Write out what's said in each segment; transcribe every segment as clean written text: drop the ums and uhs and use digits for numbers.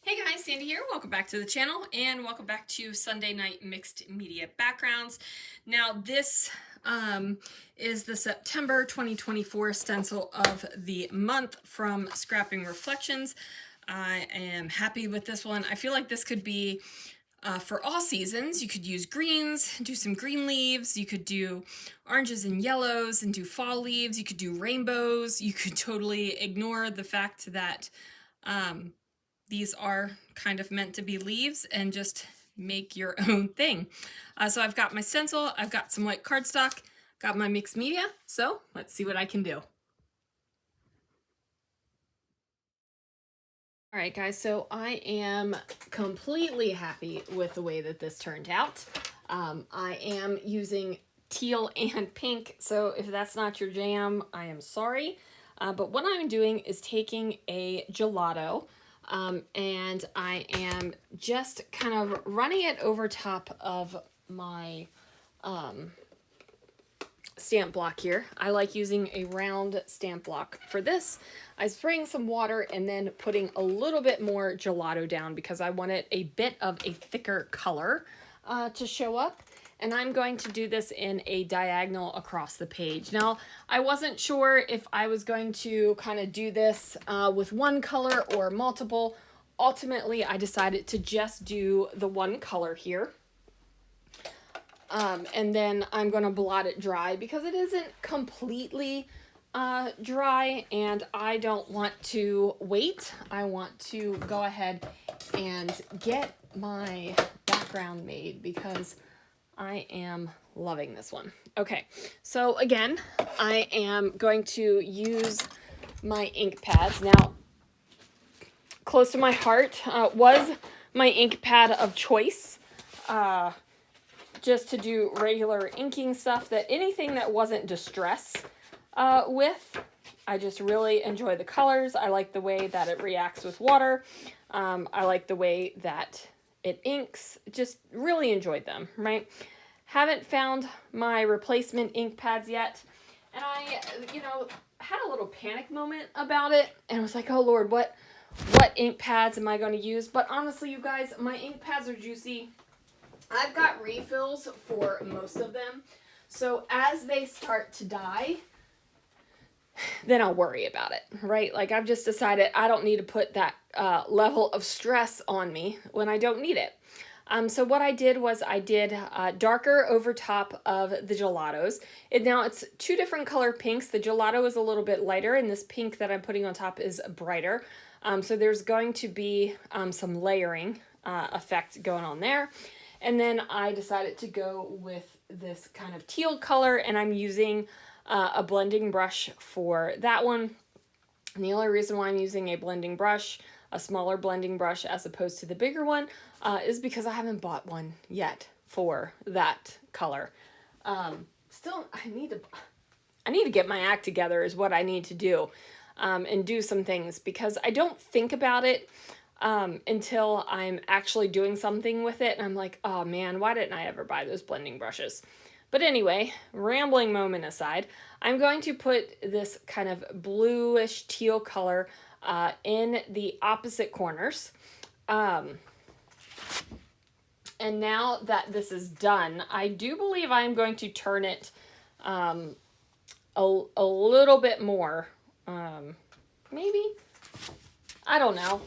Hey guys, Sandy here. Welcome back to the channel and welcome back to Sunday Night Mixed Media Backgrounds. Now this is the September 2024 stencil of the month from Scrapping Reflections. I am happy with this one. I feel like this could be for all seasons. You could use greens, do some green leaves, you could do oranges and yellows and do fall leaves, you could do rainbows, you could totally ignore the fact that these are kind of meant to be leaves and just make your own thing. So I've got my stencil, I've got some white cardstock, got my mixed media, so let's see what I can do. All right, guys, so I am completely happy with the way that this turned out. I am using teal and pink, so if that's not your jam, I am sorry. But what I'm doing is taking a gelato, and I am just kind of running it over top of my stamp block here. I like using a round stamp block for this. I'm spraying some water and then putting a little bit more gelato down because I wanted a bit of a thicker color to show up. And I'm going to do this in a diagonal across the page. Now, I wasn't sure if I was going to kind of do this with one color or multiple. Ultimately, I decided to just do the one color here. And then I'm going to blot it dry because it isn't completely dry and I don't want to wait. I want to go ahead and get my background made because I am loving this one. Okay, so again, I am going to use my ink pads. Now, close to my heart was my ink pad of choice. Just to do regular inking stuff, that anything that wasn't distress with. I just really enjoy the colors. I like the way that it reacts with water. I like the way that it inks. Just really enjoyed them, right? Haven't found my replacement ink pads yet. And I, had a little panic moment about it. And I was like, oh Lord, what ink pads am I going to use? But honestly, you guys, my ink pads are juicy. I've got refills for most of them. So as they start to die, then I'll worry about it, right? Like I've just decided I don't need to put that level of stress on me when I don't need it. So what I did was I did darker over top of the gelatos. Now it's two different color pinks. The gelato is a little bit lighter and this pink that I'm putting on top is brighter. So there's going to be some layering effect going on there. And then I decided to go with this kind of teal color, and I'm using a blending brush for that one. And the only reason why I'm using a blending brush, a smaller blending brush as opposed to the bigger one, is because I haven't bought one yet for that color. Still, I need to get my act together is what I need to do, and do some things because I don't think about it until I'm actually doing something with it. And I'm like, oh man, why didn't I ever buy those blending brushes? But anyway, rambling moment aside, I'm going to put this kind of bluish teal color in the opposite corners. And now that this is done, I do believe I'm going to turn it a little bit more. Maybe? I don't know.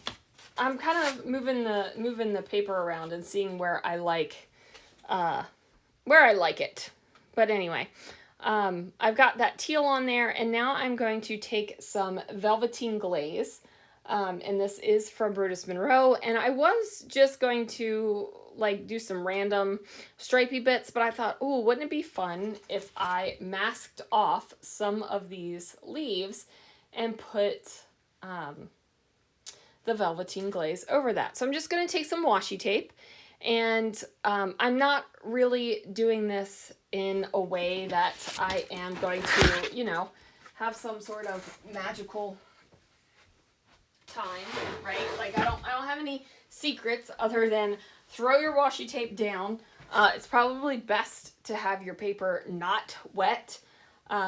I'm kind of moving the paper around and seeing where I like it. But anyway, I've got that teal on there, and now I'm going to take some Velvetine Glaze, and this is from Brutus Monroe. And I was just going to like do some random stripey bits, but I thought, oh, wouldn't it be fun if I masked off some of these leaves and put the Velvetine Glaze over that. So I'm just going to take some washi tape, and I'm not really doing this in a way that I am going to, have some sort of magical time, right? Like I don't have any secrets other than throw your washi tape down. It's probably best to have your paper not wet,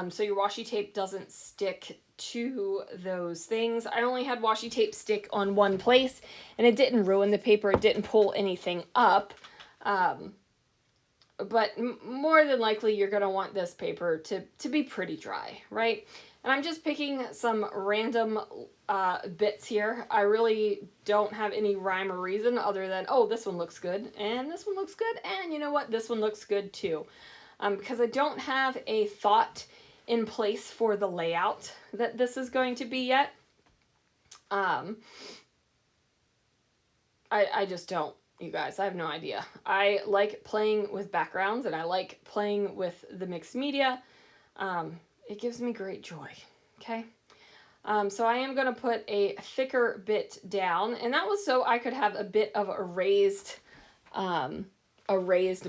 so your washi tape doesn't stick to those things. I only had washi tape stick on one place, and it didn't ruin the paper. It didn't pull anything up. But more than likely, you're going to want this paper to be pretty dry, right? And I'm just picking some random bits here. I really don't have any rhyme or reason other than, oh, this one looks good, and this one looks good, and you know what? This one looks good too. Because I don't have a thought in place for the layout that this is going to be yet. I just don't. You guys, I have no idea. I like playing with backgrounds and I like playing with the mixed media. It gives me great joy, okay? So I am going to put a thicker bit down, and that was so I could have a bit of a raised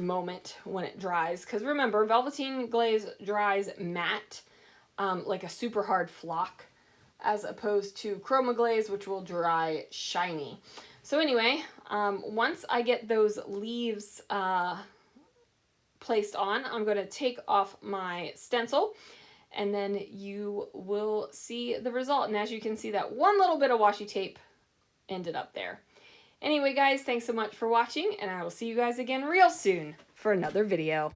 moment when it dries. Because remember, Velvetine glaze dries matte, like a super hard flock, as opposed to chroma glaze, which will dry shiny. So anyway, once I get those leaves placed on, I'm going to take off my stencil, and then you will see the result. And as you can see, that one little bit of washi tape ended up there. Anyway, guys, thanks so much for watching, and I will see you guys again real soon for another video.